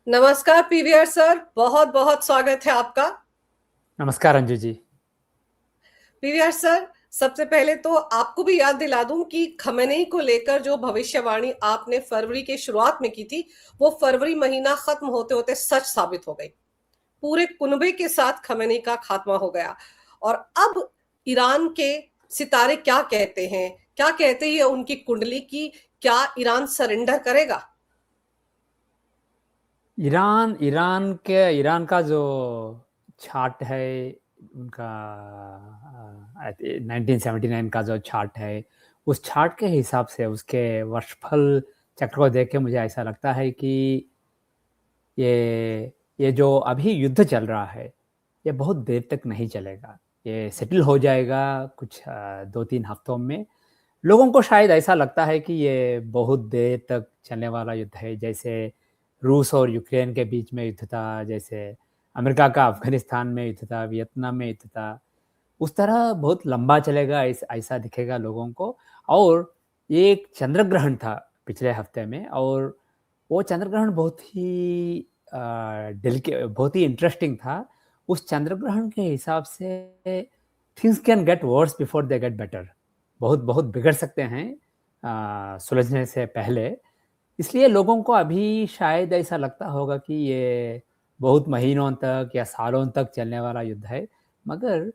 नमस्कार PVR sir, बहुत बहुत स्वागत है आपका। नमस्कार अंजू जी। पीवीआर सर, सबसे पहले तो आपको भी याद दिला दूं कि खमेनेई को लेकर जो भविष्यवाणी आपने फरवरी के शुरुआत में की थी, वो फरवरी महीना खत्म होते होते सच साबित हो गई। पूरे कुनबे के साथ खमेनेई का खात्मा हो गया। और अब ईरान के सितारे क्या कहते हैं, क्या कहते हैं उनकी कुंडली की, क्या ईरान सरेंडर करेगा? ईरान का जो चार्ट है उनका 1979 का जो चार्ट है, उस चार्ट के हिसाब से उसके वर्षफल चक्र को देख के मुझे ऐसा लगता है कि ये जो अभी युद्ध चल रहा है, ये बहुत देर तक नहीं चलेगा। ये सेटल हो जाएगा कुछ 2-3 हफ्तों में। लोगों को शायद ऐसा लगता है कि ये बहुत देर तक चलने वाला युद्ध है, जैसे रूस और यूक्रेन के बीच में युद्ध था, जैसे अमेरिका का अफगानिस्तान में युद्ध था, वियतनाम में युद्ध था। उस तरह बहुत लंबा चलेगा, ऐसा दिखेगा लोगों को। और एक चंद्र ग्रहण था पिछले हफ्ते में, और वो चंद्र ग्रहण बहुत ही इंटरेस्टिंग था। उस चंद्र ग्रहण के हिसाब से things can get worse before they get better. बहुत बहुत बिगड़ सकते हैं सुलझने से पहले। इसलिए लोगों को अभी शायद ऐसा लगता होगा कि ये बहुत महीनों तक या सालों तक चलने वाला युद्ध है। मगर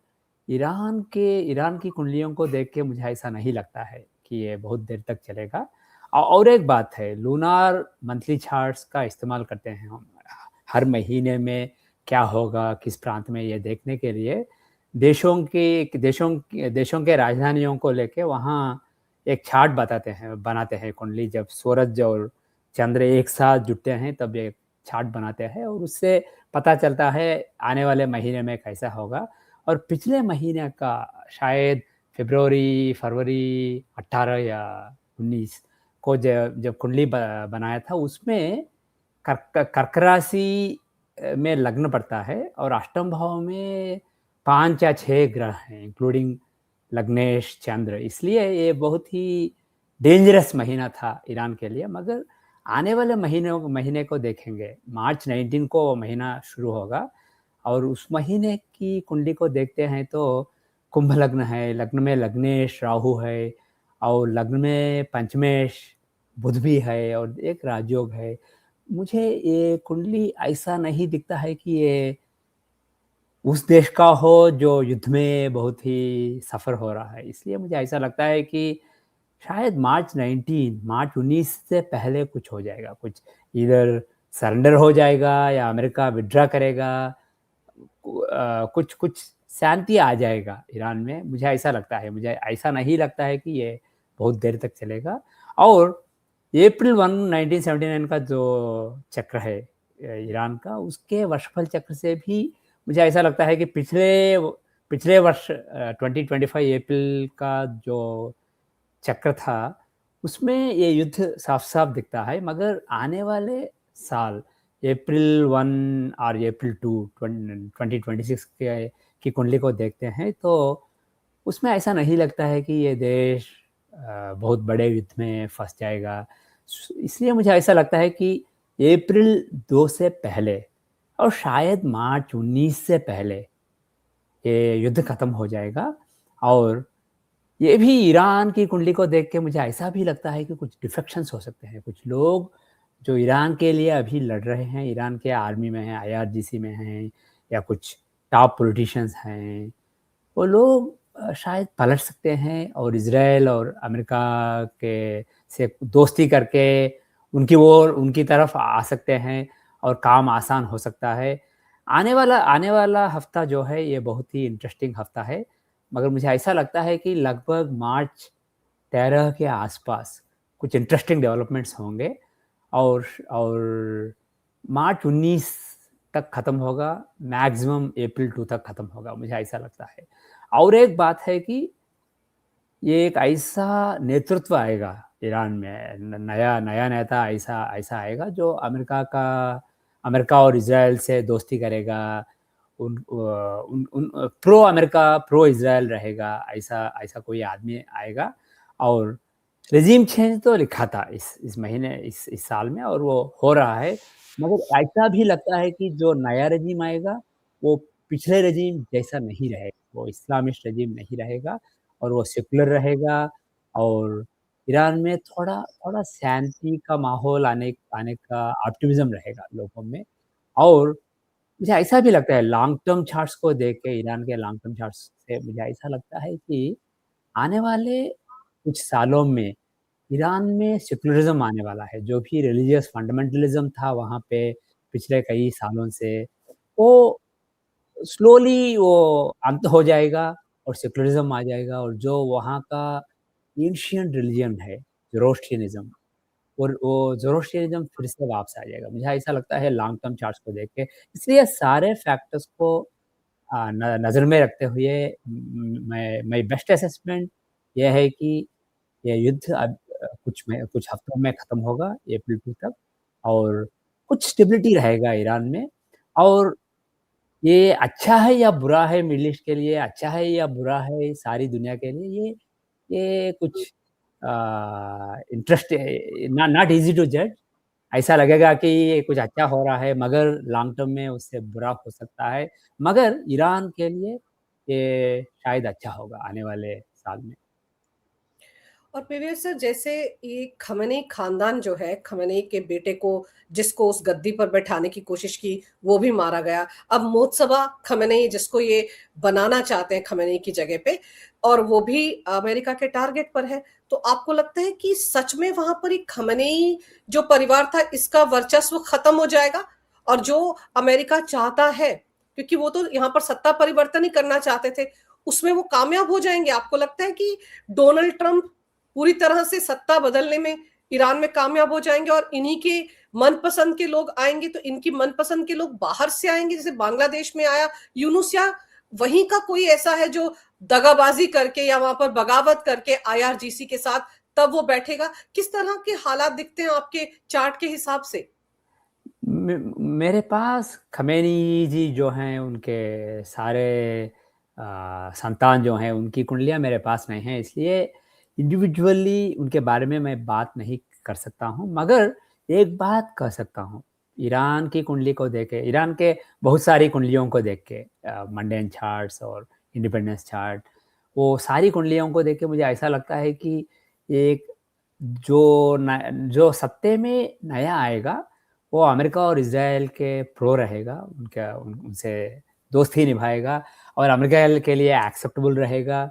ईरान की कुंडलियों को देख के मुझे ऐसा नहीं लगता है कि ये बहुत देर तक चलेगा। और एक बात है, लूनार मंथली चार्ट्स का इस्तेमाल करते हैं हम हर महीने में क्या होगा किस प्रांत में, ये देखने के लिए देशों के राजधानियों को लेके वहाँ एक चार्ट बनाते हैं कुंडली। जब सूरज और चंद्र एक साथ जुड़ते हैं तब एक चार्ट बनाते हैं, और उससे पता चलता है आने वाले महीने में कैसा होगा। और पिछले महीने का शायद फरवरी 18 या 19 को जब जब कुंडली बनाया था, उसमें कर्क राशि में लग्न पड़ता है, और अष्टम भाव में 5 या 6 ग्रह हैं, इंक्लूडिंग लग्नेश चंद्र। इसलिए ये बहुत ही डेंजरस महीना था ईरान के लिए। मगर आने वाले महीने को देखेंगे, मार्च 19 को वो महीना शुरू होगा, और उस महीने की कुंडली को देखते हैं तो कुंभ लग्न है, लग्न में लग्नेश राहु है, और लग्न में पंचमेश बुध भी है, और एक राजयोग है। मुझे ये कुंडली ऐसा नहीं दिखता है कि ये उस देश का हो जो युद्ध में बहुत ही सफ़र हो रहा है। इसलिए मुझे ऐसा लगता है कि शायद मार्च 19 से पहले कुछ हो जाएगा। कुछ इधर सरेंडर हो जाएगा या अमेरिका विड्रा करेगा। कुछ कुछ शांति आ जाएगा ईरान में, मुझे ऐसा लगता है। मुझे ऐसा नहीं लगता है कि ये बहुत देर तक चलेगा। और अप्रैल 1 1979 का जो चक्र है ईरान का, उसके वर्षफल चक्र से भी मुझे ऐसा लगता है कि पिछले वर्ष 2025 अप्रैल का जो चक्र था, उसमें ये युद्ध साफ साफ दिखता है। मगर आने वाले साल अप्रैल 1 और अप्रैल 2 2026 के की कुंडली को देखते हैं तो उसमें ऐसा नहीं लगता है कि ये देश बहुत बड़े युद्ध में फंस जाएगा। इसलिए मुझे ऐसा लगता है कि अप्रैल 2 से पहले, और शायद मार्च 19 से पहले ये युद्ध खत्म हो जाएगा। और ये भी ईरान की कुंडली को देख के मुझे ऐसा भी लगता है कि कुछ डिफेक्शंस हो सकते हैं। कुछ लोग जो ईरान के लिए अभी लड़ रहे हैं, ईरान के आर्मी में हैं, आईआरजीसी में हैं, या कुछ टॉप पॉलिटिशियंस हैं, वो लोग शायद पलट सकते हैं और इजराइल और अमेरिका के से दोस्ती करके उनकी तरफ आ सकते हैं, और काम आसान हो सकता है। आने वाला हफ्ता जो है ये बहुत ही इंटरेस्टिंग हफ्ता है। मगर मुझे ऐसा लगता है कि लगभग मार्च 13 के आसपास कुछ इंटरेस्टिंग डेवलपमेंट्स होंगे, और मार्च 19 तक ख़त्म होगा, मैक्सिमम अप्रैल 2 तक ख़त्म होगा, मुझे ऐसा लगता है। और एक बात है कि ये एक ऐसा नेतृत्व आएगा ईरान में, नया नया नेता ऐसा ऐसा आएगा जो अमेरिका और इजराइल से दोस्ती करेगा। उन प्रो अमेरिका प्रो इजराइल रहेगा, ऐसा ऐसा कोई आदमी आएगा। और रेजिम चेंज तो लिखा था इस महीने इस साल में और वो हो रहा है। मगर ऐसा भी लगता है कि जो नया रेजिम आएगा, वो पिछले रेजिम जैसा नहीं रहेगा। वो इस्लामिस्ट रेजिम नहीं रहेगा और वो सेक्युलर रहेगा और ईरान में थोड़ा थोड़ा शांति का माहौल आने आने का ऑप्टिमिज़्म रहेगा लोगों में। और मुझे ऐसा भी लगता है लॉन्ग टर्म चार्ट्स को देख के ईरान के लॉन्ग टर्म चार्ट्स से मुझे ऐसा लगता है कि आने वाले कुछ सालों में ईरान में सेक्युलरिज़्म आने वाला है, जो भी रिलीजियस फंडामेंटलिज़्म था वहाँ पे पिछले कई सालों से, वो स्लोली वो अंत हो जाएगा और सेक्युलरिज़्म आ जाएगा और जो वहाँ का एंशिएंट रिलिजन है, ज़ोरोस्ट्रियनिज़्म और वो ज़ोरोस्ट्रियनिज़्म फिर से वापस आ जाएगा। मुझे ऐसा लगता है लॉन्ग टर्म चार्ट्स को देख के, इसलिए सारे फैक्टर्स को न नज़र में रखते हुए मैं बेस्ट असेसमेंट ये है कि ये युद्ध अब कुछ हफ्तों में खत्म होगा अप्रैल 2 तक और कुछ स्टेबिलिटी रहेगा ईरान में और ये अच्छा है या बुरा है मिडल ईस्ट के लिए, अच्छा है या बुरा है सारी दुनिया के लिए, ये कुछ इंटरेस्ट नॉट ईज़ी टू जज। ऐसा लगेगा कि ये कुछ अच्छा हो रहा है मगर लॉन्ग टर्म में उससे बुरा हो सकता है। मगर ईरान के लिए ये शायद अच्छा होगा आने वाले साल में। और पीवीआर सर, जैसे ये खमेनी खानदान जो है, खमेनी के बेटे को जिसको उस गद्दी पर बैठाने की कोशिश की, वो भी मारा गया। अब मोत्सबा खमेनी जिसको ये बनाना चाहते हैं खमेनी की जगह पे, और वो भी अमेरिका के टारगेट पर है। तो आपको लगता है कि सच में वहां पर एक खमेनी जो परिवार था इसका वर्चस्व खत्म हो जाएगा, और जो अमेरिका चाहता है, क्योंकि वो तो यहाँ पर सत्ता परिवर्तन ही करना चाहते थे, उसमें वो कामयाब हो जाएंगे? आपको लगता है कि डोनाल्ड ट्रंप पूरी तरह से सत्ता बदलने में ईरान में कामयाब हो जाएंगे और इन्हीं के मनपसंद के लोग आएंगे? तो इनकी मनपसंद के लोग बाहर से आएंगे, जैसे बांग्लादेश में आया यूनुस, या वहीं का कोई ऐसा है जो दगाबाजी करके या वहां पर बगावत करके आईआरजीसी के साथ तब वो बैठेगा? किस तरह के हालात दिखते हैं आपके चार्ट के हिसाब से? मेरे पास खमेनी जी जो हैं उनके सारे संतान जो हैं उनकी कुंडलियाँ मेरे पास नहीं हैं इसलिए इंडिविजुअली उनके बारे में मैं बात नहीं कर सकता हूँ मगर एक बात कह सकता हूँ ईरान की कुंडली को देख के ईरान के बहुत सारी कुंडलियों को देख के मंडेन चार्ट्स और इंडिपेंडेंस चार्ट वो सारी कुंडलियों को देख के मुझे ऐसा लगता है कि एक जो सत्ते में नया आएगा वो अमेरिका और इज़राइल के प्रो रहेगा, उनसे दोस्ती निभाएगा और अमेरिका के लिए एक्सेप्टेबल रहेगा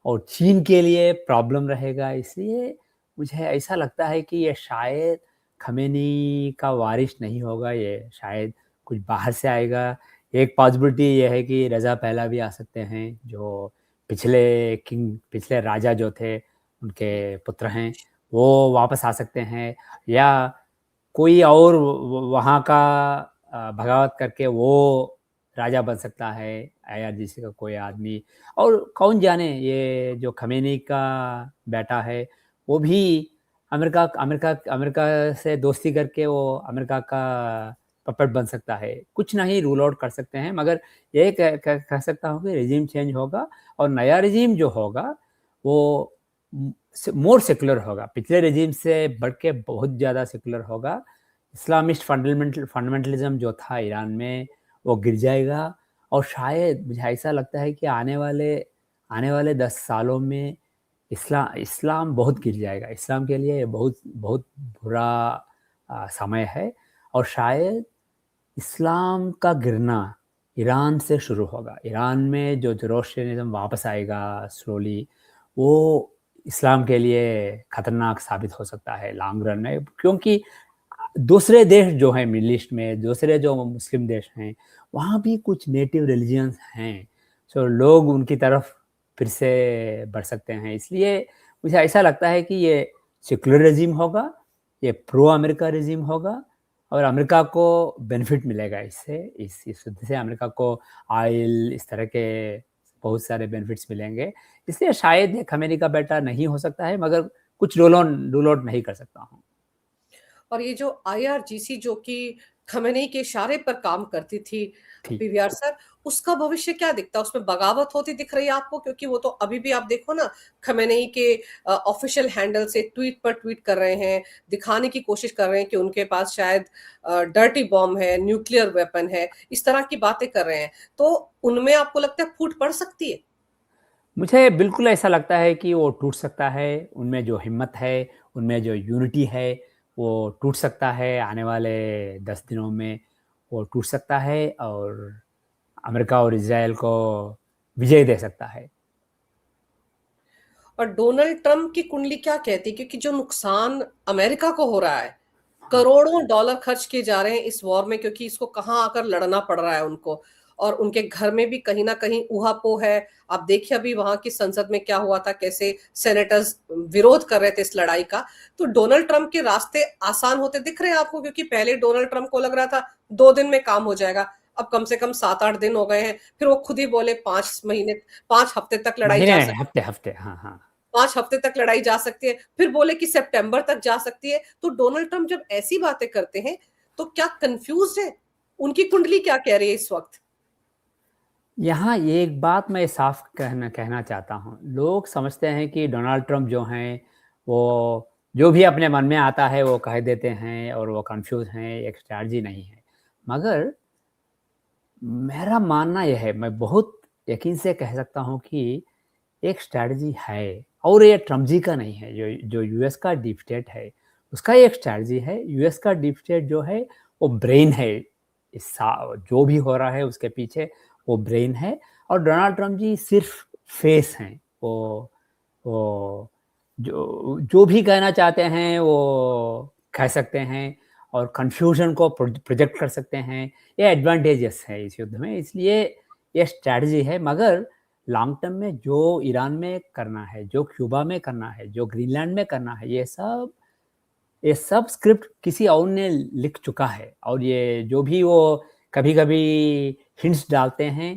और चीन के लिए प्रॉब्लम रहेगा। इसलिए मुझे ऐसा लगता है कि ये शायद ख़मेनी का वारिस नहीं होगा, ये शायद कुछ बाहर से आएगा। एक पॉसिबिलिटी ये है कि रज़ा पहलवी आ सकते हैं, जो पिछले राजा जो थे, उनके पुत्र हैं, वो वापस आ सकते हैं या कोई और वहाँ का बगावत करके वो राजा बन सकता है, आईआरजीसी का कोई आदमी और कौन जाने ये जो खमेनी का बेटा है, वो भी अमेरिका अमेरिका अमेरिका से दोस्ती करके वो अमेरिका का पपेट बन सकता है। कुछ नहीं रूल आउट कर सकते हैं मगर ये कह सकता हूँ कि रेजिम चेंज होगा और नया रेजिम जो होगा वो मोर सेक्युलर होगा। पिछले रेजिम से बढ़ के बहुत ज़्यादा सेक्युलर होगा। इस्लामिस्ट फंडामेंटलिज़्म जो था ईरान में वो गिर जाएगा और शायद मुझे ऐसा लगता है कि आने वाले 10 सालों में इस्लाम बहुत गिर जाएगा। इस्लाम के लिए ये बहुत बहुत बुरा समय है और शायद इस्लाम का गिरना ईरान से शुरू होगा। ईरान में जो ज़ोरोस्ट्रियनिज़्म वापस आएगा स्लोली, वो इस्लाम के लिए खतरनाक साबित हो सकता है लॉन्ग रन में क्योंकि दूसरे देश जो हैं मिडल ईस्ट में, दूसरे जो मुस्लिम देश हैं, वहाँ भी कुछ नेटिव रिलिजन्स हैं। सो लोग उनकी तरफ फिर से बढ़ सकते हैं। इसलिए मुझे ऐसा लगता है कि ये सेक्युलर रेजिम होगा, ये प्रो अमेरिका रेजिम होगा और अमेरिका को बेनिफिट मिलेगा इससे। इस युद्ध से अमेरिका को ऑयल इस तरह के बहुत सारे बेनिफिट्स मिलेंगे। इसलिए शायद ये खमेनी का बेटा नहीं हो सकता है मगर कुछ रूल आउट नहीं कर सकता हूँ। और ये जो आईआरजीसी जो कि खमेनी के इशारे पर काम करती थी ठीक। पीवीआर सर, उसका भविष्य क्या दिखता है? उसमें बगावत होती दिख रही है आपको? क्योंकि वो तो अभी भी आप देखो ना, खमेनी के ऑफिशियल हैंडल से ट्वीट पर ट्वीट कर रहे हैं, दिखाने की कोशिश कर रहे हैं कि उनके पास शायद डर्टी बॉम्ब है, न्यूक्लियर वेपन है, इस तरह की बातें कर रहे हैं। तो उनमें आपको लगता है फूट पड़ सकती है? मुझे बिल्कुल ऐसा लगता है कि वो टूट सकता है, उनमें जो हिम्मत है, उनमें जो यूनिटी है, वो टूट सकता है आने वाले 10 दिनों में, वो टूट सकता है और अमेरिका और इज़राइल को विजय दे सकता है। और डोनाल्ड ट्रंप की कुंडली क्या कहती है? क्योंकि जो नुकसान अमेरिका को हो रहा है, हाँ, करोड़ों डॉलर खर्च किए जा रहे हैं इस वॉर में, क्योंकि इसको कहाँ आकर लड़ना पड़ रहा है उनको, और उनके घर में भी कहीं ना कहीं ऊहापोह है। आप देखिए अभी वहां की संसद में क्या हुआ था, कैसे सेनेटर्स विरोध कर रहे थे इस लड़ाई का। तो डोनाल्ड ट्रंप के रास्ते आसान होते दिख रहे हैं आपको? क्योंकि पहले डोनाल्ड ट्रंप को लग रहा था 2 दिन में काम हो जाएगा, अब कम से कम 7-8 दिन हो गए हैं। फिर वो खुद ही बोले 5 महीने, 5 हफ्ते तक लड़ाई महीने जा नहीं, सकती, हफ्ते-हफ्ते, हाँ, हाँ। 5 हफ्ते तक लड़ाई जा सकती है, फिर बोले कि सितंबर तक जा सकती है। तो डोनाल्ड ट्रंप जब ऐसी बातें करते हैं, तो क्या कंफ्यूज है? उनकी कुंडली क्या कह रही है इस वक्त? यहाँ एक बात मैं साफ कहना कहना चाहता हूँ। लोग समझते हैं कि डोनाल्ड ट्रंप जो हैं, वो जो भी अपने मन में आता है वो कह देते हैं और वो कन्फ्यूज़ हैं, एक स्ट्रैटेजी नहीं है। मगर मेरा मानना ये है, मैं बहुत यकीन से कह सकता हूँ कि एक स्ट्रैटेजी है और ये ट्रम्प जी का नहीं है, जो जो यूएस का डीप स्टेट है, उसका एक स्ट्रैटेजी है। यूएस का डीप स्टेट जो है, वो ब्रेन है। इस जो भी हो रहा है उसके पीछे वो ब्रेन है और डोनाल्ड ट्रम्प जी सिर्फ फेस हैं। वो जो जो भी कहना चाहते हैं वो कह सकते हैं और कन्फ्यूजन को प्रोजेक्ट कर सकते हैं। ये एडवांटेजेस है इस युद्ध में, इसलिए ये स्ट्रैटेजी है। मगर लॉन्ग टर्म में जो ईरान में करना है, जो क्यूबा में करना है, जो ग्रीनलैंड में करना है, ये सब स्क्रिप्ट किसी और ने लिख चुका है और ये जो भी वो कभी-कभी हिंट्स डालते हैं,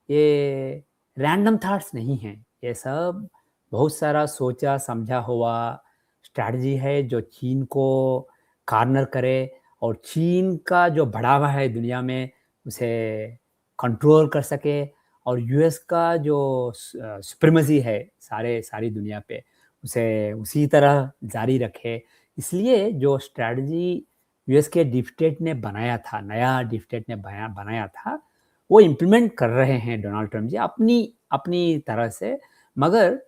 ये रैंडम थॉट्स नहीं हैं। ये सब बहुत सारा सोचा समझा हुआ स्ट्रैटेजी है जो चीन को कॉर्नर करे और चीन का जो बढ़ावा है दुनिया में उसे कंट्रोल कर सके और यूएस का जो सुप्रीमेसी है सारी दुनिया पे उसे उसी तरह जारी रखे। इसलिए जो स्ट्रैटेजी यूएस के डीप स्टेट ने बनाया था, नया डीप स्टेट ने बनाया था, वो इम्प्लीमेंट कर रहे हैं डोनाल्ड ट्रम्प जी अपनी अपनी तरह से। मगर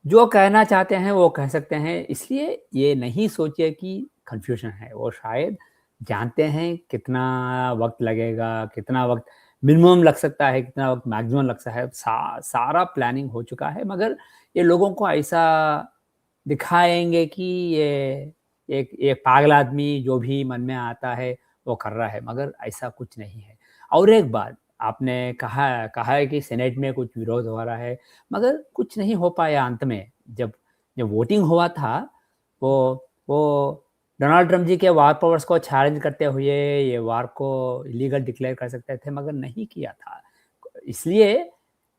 जो कहना चाहते हैं वो कह सकते हैं, इसलिए ये नहीं सोचिए कि कन्फ्यूजन है। वो शायद जानते हैं कितना वक्त लगेगा, कितना वक्त मिनिमम लग सकता है, कितना वक्त मैक्सिमम लग सकता है। सारा प्लानिंग हो चुका है, मगर ये लोगों को ऐसा दिखाएंगे कि ये पागल आदमी जो भी मन में आता है वो कर रहा है, मगर ऐसा कुछ नहीं है। और एक बात आपने कहा कहा है कि सेनेट में कुछ विरोध हो रहा है, मगर कुछ नहीं हो पाया अंत में। जब जब वोटिंग हुआ था, वो डोनाल्ड ट्रम्प जी के वार पावर्स को चैलेंज करते हुए ये वार को इलीगल डिक्लेयर कर सकते थे, मगर नहीं किया था। इसलिए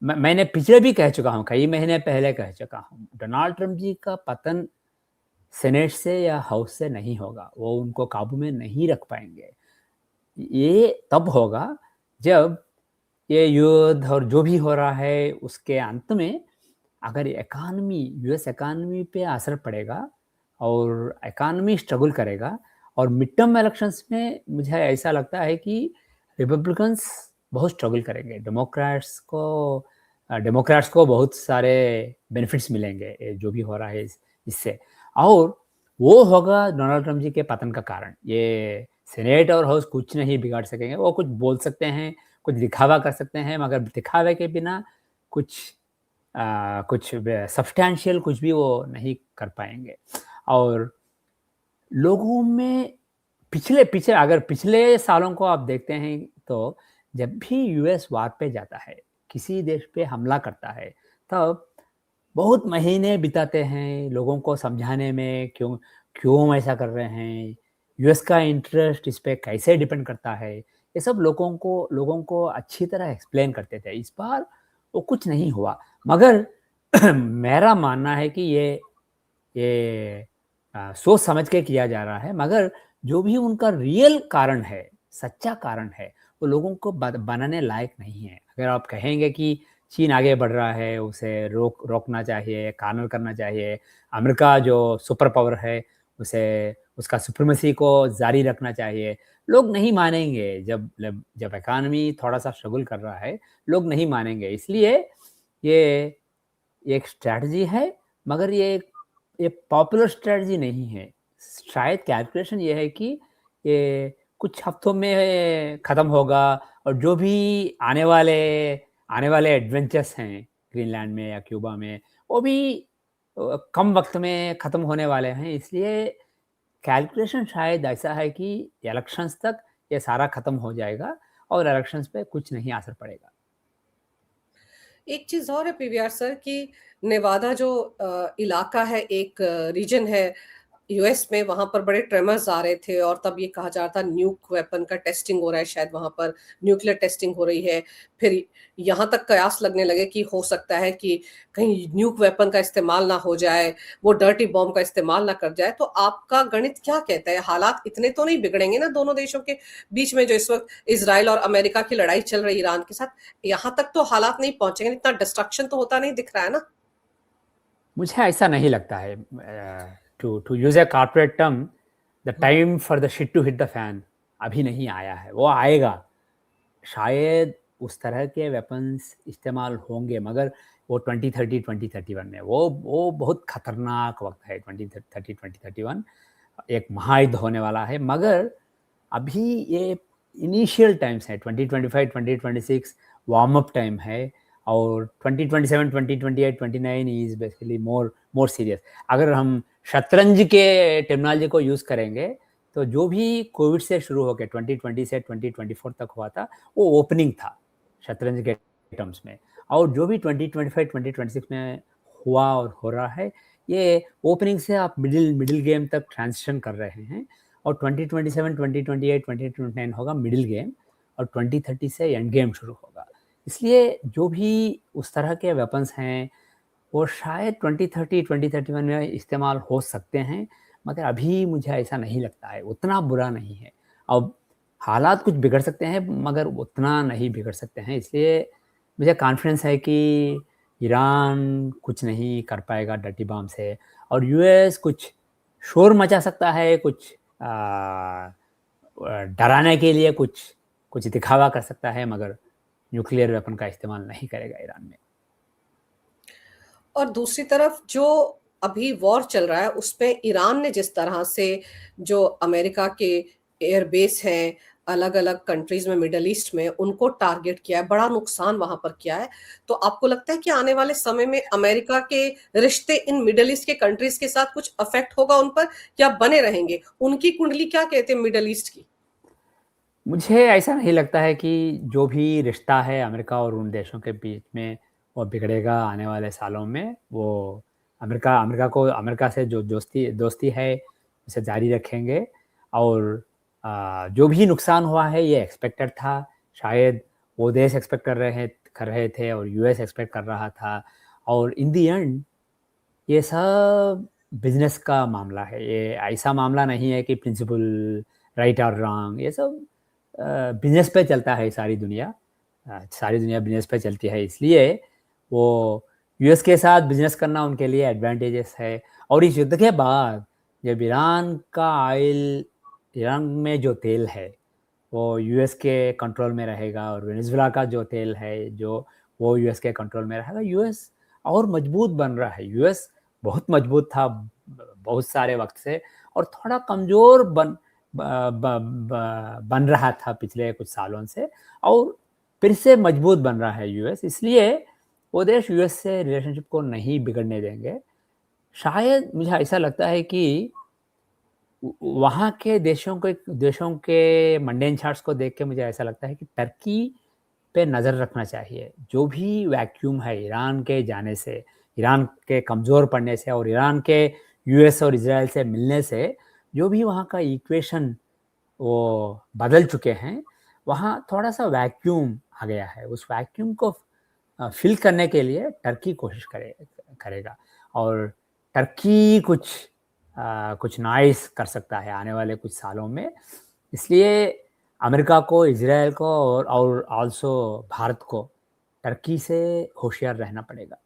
मैंने पिछले भी कह चुका हूँ, कई महीने पहले कह चुका हूँ, डोनाल्ड ट्रम्प जी का पतन सेनेट से या हाउस से नहीं होगा, वो उनको काबू में नहीं रख पाएँगे। ये तब होगा जब ये युद्ध और जो भी हो रहा है उसके अंत में अगर इकॉनमी यूएस इकॉनमी पे असर पड़ेगा और इकॉनमी स्ट्रगल करेगा और मिड टर्म इलेक्शंस में मुझे ऐसा लगता है कि रिपब्लिकन्स बहुत स्ट्रगल करेंगे। डेमोक्रेट्स को बहुत सारे बेनिफिट्स मिलेंगे ये जो भी हो रहा है इससे, और वो होगा डोनाल्ड ट्रम्प जी के पतन का कारण। ये सेनेट और हाउस कुछ नहीं बिगाड़ सकेंगे। वो कुछ बोल सकते हैं, कुछ दिखावा कर सकते हैं, मगर दिखावे के बिना कुछ कुछ सब्सटैंशियल कुछ भी वो नहीं कर पाएँगे। और लोगों में पिछले पिछले अगर पिछले सालों को आप देखते हैं तो जब भी यूएस वार पे जाता है, किसी देश पे हमला करता है, तब बहुत महीने बिताते हैं लोगों को समझाने में क्यों क्यों ऐसा कर रहे हैं, यूएस का इंटरेस्ट इस पे कैसे डिपेंड करता है। ये सब लोगों को अच्छी तरह एक्सप्लेन करते थे। इस बार वो कुछ नहीं हुआ, मगर मेरा मानना है कि ये सोच समझ के किया जा रहा है। मगर जो भी उनका रियल कारण है, सच्चा कारण है, वो लोगों को बनाने लायक नहीं है। अगर आप कहेंगे कि चीन आगे बढ़ रहा है, उसे रोकना चाहिए, कॉर्नर करना चाहिए, अमेरिका जो सुपर पावर है, उसे उसका सुप्रीमेसी को जारी रखना चाहिए, लोग नहीं मानेंगे। जब इकॉनमी थोड़ा-सा स्ट्रगल कर रहा है, लोग नहीं मानेंगे। इसलिए ये एक स्ट्रैटेजी है, मगर ये पॉपुलर स्ट्रैटेजी नहीं है। शायद कैलकुलेशन ये है कि ये कुछ हफ्तों में ख़त्म होगा और जो भी आने वाले आने वाले एडवेंचर्स हैं ग्रीनलैंड में या क्यूबा में, वो भी कम वक़्त में ख़त्म होने वाले हैं। इसलिए कैलकुलेशन शायद ऐसा है कि इलेक्शंस तक ये सारा ख़त्म हो जाएगा और इलेक्शंस पे कुछ नहीं असर पड़ेगा। एक चीज़ और है पीवीआर सर कि नेवादा जो इलाका है, एक रीजन है यूएस में, वहाँ पर बड़े ट्रेमर्स आ रहे थे और तब ये कहा जा रहा था न्यूक वेपन का टेस्टिंग हो रहा है, शायद वहाँ पर न्यूक्लियर टेस्टिंग हो रही है। फिर यहाँ तक कयास लगने लगे कि हो सकता है कि कहीं न्यूक वेपन का इस्तेमाल ना हो जाए, वो डर्टी बॉम्ब का इस्तेमाल ना कर जाए। तो आपका गणित क्या कहता है? हालात इतने तो नहीं बिगड़ेंगे ना दोनों देशों के बीच में, जो इस वक़्त इज़राइल और अमेरिका की लड़ाई चल रही है ईरान के साथ, यहाँ तक तो हालात नहीं पहुँचेंगे, इतना डिस्ट्रक्शन तो होता नहीं दिख रहा है ना? मुझे ऐसा नहीं लगता है। To use a corporate term, the हुँ। Time for the shit to hit the fan अभी नहीं आया है, वो आएगा। शायद उस तरह के वेपन्स इस्तेमाल होंगे, मगर वो 2030 2031 में, वो बहुत खतरनाक वक्त है। 2030 2031 एक महायुद्ध होने वाला है, मगर अभी ये इनिशियल टाइम्स है। 2025 2026 वार्म अप टाइम है और 2027 2028 29 is basically more more serious. अगर हम शतरंज के टेक्नोलॉजी को यूज़ करेंगे, तो जो भी कोविड से शुरू होकर 2020 से 2024 तक हुआ था, वो ओपनिंग था शतरंज के टर्म्स में। और जो भी 2025 2026 में हुआ और हो रहा है, ये ओपनिंग से आप मिडिल मिडिल गेम तक ट्रांजिशन कर रहे हैं। और 2027 2028 2029 होगा मिडिल गेम और 2030 से एंड गेम शुरू होगा। इसलिए जो भी उस तरह के वेपन्स हैं, वो शायद 2030 2031 में इस्तेमाल हो सकते हैं, मगर अभी मुझे ऐसा नहीं लगता है, उतना बुरा नहीं है। अब हालात कुछ बिगड़ सकते हैं, मगर उतना नहीं बिगड़ सकते हैं। इसलिए मुझे कॉन्फिडेंस है कि ईरान कुछ नहीं कर पाएगा डर्टी बॉम्ब से, और यूएस कुछ शोर मचा सकता है, कुछ डराने के लिए कुछ कुछ दिखावा कर सकता है, मगर न्यूक्लियर वेपन का इस्तेमाल नहीं करेगा ईरान में। और दूसरी तरफ जो अभी वॉर चल रहा है, उसमें ईरान ने जिस तरह से जो अमेरिका के एयरबेस हैं, अलग-अलग कंट्रीज़ में, मिडल ईस्ट में, उनको टारगेट किया है, बड़ा नुकसान वहाँ पर किया है। तो आपको लगता है कि आने वाले समय में अमेरिका के रिश्ते इन मिडल ईस्ट के कंट्रीज़ के साथ कुछ अफ़ेक्ट होगा उन पर, या बने रहेंगे? उनकी कुंडली क्या कहते हैं मिडल ईस्ट की? मुझे ऐसा नहीं लगता है कि जो भी रिश्ता है अमेरिका और उन देशों के बीच में, वो बिगड़ेगा आने वाले सालों में। वो अमेरिका से जो दोस्ती दोस्ती है, उसे जारी रखेंगे। और जो भी नुकसान हुआ है, ये एक्सपेक्टेड था। शायद वो देश एक्सपेक्ट कर रहे थे और यूएस एक्सपेक्ट कर रहा था। और इन द एंड ये सब बिज़नेस का मामला है। ये ऐसा मामला नहीं है कि प्रिंसिपल राइट और रॉन्ग, ये सब बिज़नेस पे चलता है सारी दुनिया। सारी दुनिया बिज़नेस पे चलती है, इसलिए वो यूएस के साथ बिज़नेस करना उनके लिए एडवांटेजेस है। और इस युद्ध के बाद जब ईरान में जो तेल है, वो यूएस के कंट्रोल में रहेगा, और वेनेजुएला का जो तेल है, जो वो यूएस के कंट्रोल में रहेगा। यूएस और मजबूत बन रहा है। यूएस बहुत मजबूत था बहुत सारे वक्त से, और थोड़ा कमज़ोर बन रहा था पिछले कुछ सालों से, और फिर से मजबूत बन रहा है यूएस। इसलिए वो देश यूएस से रिलेशनशिप को नहीं बिगड़ने देंगे। शायद मुझे ऐसा लगता है कि वहाँ के देशों के मंडेन चार्ट्स को देख के मुझे ऐसा लगता है कि टर्की पे नज़र रखना चाहिए। जो भी वैक्यूम है ईरान के जाने से, ईरान के कमज़ोर पड़ने से, और ईरान के यूएस और इज़राइल से मिलने से, जो भी वहाँ का इक्वेशन वो बदल चुके हैं, वहाँ थोड़ा-सा वैक्यूम आ गया है। उस वैक्यूम को फ़िल करने के लिए टर्की कोशिश करेगा। और टर्की कुछ कुछ नाइस कर सकता है आने वाले कुछ सालों में। इसलिए अमेरिका को, इज़राइल को और आल्सो भारत को टर्की से होशियार रहना पड़ेगा।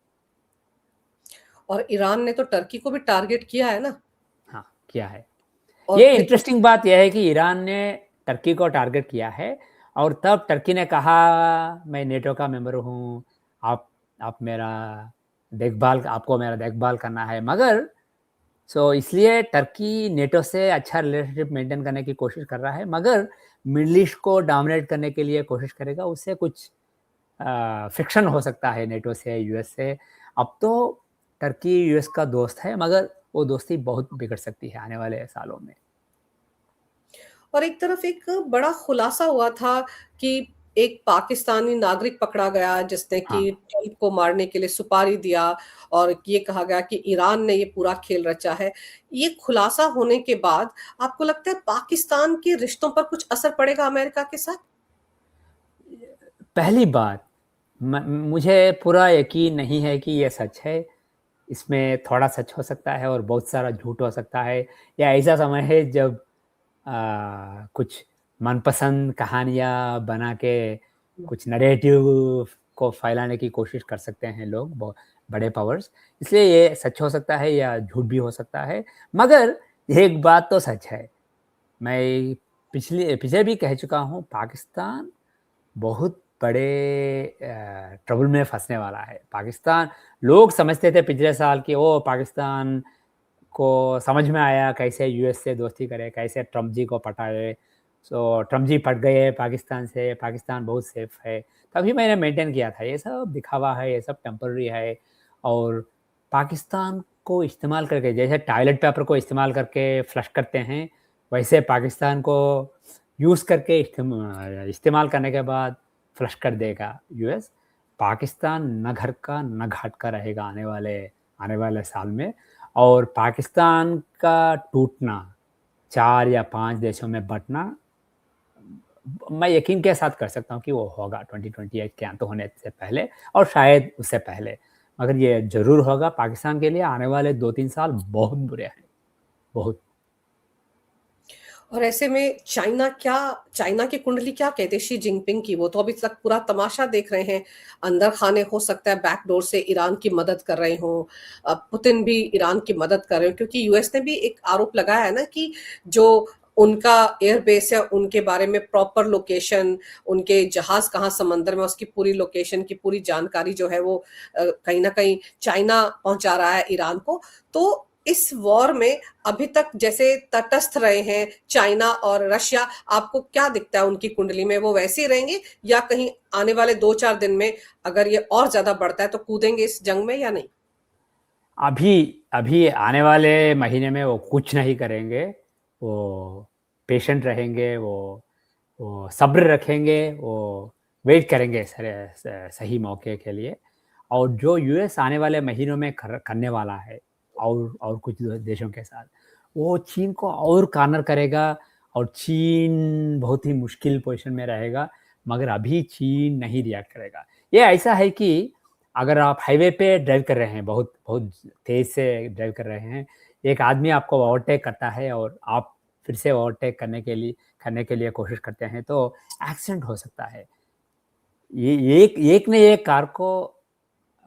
और ईरान ने तो टर्की को भी टारगेट किया है ना। हाँ, किया है। और ये फिर इंटरेस्टिंग बात यह है कि ईरान ने टर्की को टारगेट किया है और तब टर्की ने कहा मैं नेटो का मेंबर हूँ, आप मेरा आपको मेरा देखभाल करना है। मगर इसलिए टर्की नेटो से अच्छा रिलेशनशिप मेंटेन करने की कोशिश कर रहा है, मगर मिडल ईस्ट को डोमिनेट करने के लिए कोशिश करेगा। उससे कुछ फ्रिक्शन हो सकता है नेटो से, यूएस से। अब तो टर्की यूएस का दोस्त है, मगर वो दोस्ती बहुत बिगड़ सकती है आने वाले सालों में। और एक तरफ एक बड़ा खुलासा हुआ था कि एक पाकिस्तानी नागरिक पकड़ा गया जिसने कि हाँ। ट्रंप को मारने के लिए सुपारी दिया, और ये कहा गया कि ईरान ने ये पूरा खेल रचा है। ये खुलासा होने के बाद आपको लगता है पाकिस्तान के रिश्तों पर कुछ असर पड़ेगा अमेरिका के साथ? पहली बात, मुझे पूरा यकीन नहीं है कि ये सच है। इसमें थोड़ा सच हो सकता है और बहुत सारा झूठ हो सकता है, या ऐसा समय है जब कुछ मनपसंद कहानियाँ बना के कुछ नैरेटिव को फैलाने की कोशिश कर सकते हैं लोग, बड़े पावर्स। इसलिए ये सच हो सकता है या झूठ भी हो सकता है। मगर एक बात तो सच है, मैं पीछे भी कह चुका हूँ, पाकिस्तान बहुत बड़े ट्रबल में फँसने वाला है। पाकिस्तान, लोग समझते थे पिछले साल कि पाकिस्तान को समझ में आया कैसे यूएस से दोस्ती करे, कैसे ट्रम्प जी को पटाए। ट्रम्प जी पट गए पाकिस्तान से, पाकिस्तान बहुत सेफ है। तभी मैंने मेंटेन किया था, ये सब दिखावा है, ये सब टेम्पररी है। और पाकिस्तान को इस्तेमाल करके, जैसे टॉयलेट पेपर को इस्तेमाल करके फ्लश करते हैं, वैसे पाकिस्तान को यूज़ करके इस्तेमाल करने के बाद फ्लश कर देगा यूएस। पाकिस्तान न घर का न घाट का रहेगा आने वाले साल में। और पाकिस्तान का टूटना, 4 या 5 देशों में बँटना, मैं यकीन के साथ कर सकता हूँ कि वो होगा 2028 के अंत होने से पहले और शायद उससे पहले। मगर ये ज़रूर होगा। पाकिस्तान के लिए आने वाले 2-3 साल बहुत बुरे हैं, बहुत। और ऐसे में चाइना की कुंडली क्या कहते हैं शी जिनपिंग की? वो तो अभी तक पूरा तमाशा देख रहे हैं। अंदर खाने हो सकता है बैकडोर से ईरान की मदद कर रहे हों। पुतिन भी ईरान की मदद कर रहे हो, क्योंकि यूएस ने भी एक आरोप लगाया है ना कि जो उनका एयरबेस है उनके बारे में प्रॉपर लोकेशन, उनके जहाज कहाँ समंदर में, उसकी पूरी लोकेशन की पूरी जानकारी जो है वो कहीं ना कहीं चाइना पहुंचा रहा है ईरान को। तो इस वॉर में अभी तक जैसे तटस्थ रहे हैं चाइना और रशिया, आपको क्या दिखता है उनकी कुंडली में? वो वैसे ही रहेंगे या कहीं आने वाले 2-4 दिन में अगर ये और ज्यादा बढ़ता है तो कूदेंगे इस जंग में या नहीं? अभी अभी आने वाले महीने में वो कुछ नहीं करेंगे। वो पेशेंट रहेंगे, वो सब्र रखेंगे, वो वेट करेंगे सही मौके के लिए। और जो यूएस आने वाले महीनों में करने वाला है और कुछ देशों के साथ, वो चीन को और कॉर्नर करेगा और चीन बहुत ही मुश्किल पोजीशन में रहेगा। मगर अभी चीन नहीं रिएक्ट करेगा। ये ऐसा है कि अगर आप हाईवे पे ड्राइव कर रहे हैं, बहुत बहुत तेज़ से ड्राइव कर रहे हैं, एक आदमी आपको ओवरटेक करता है और आप फिर से ओवरटेक करने के लिए कोशिश करते हैं, तो एक्सीडेंट हो सकता है। ये एक ने एक कार को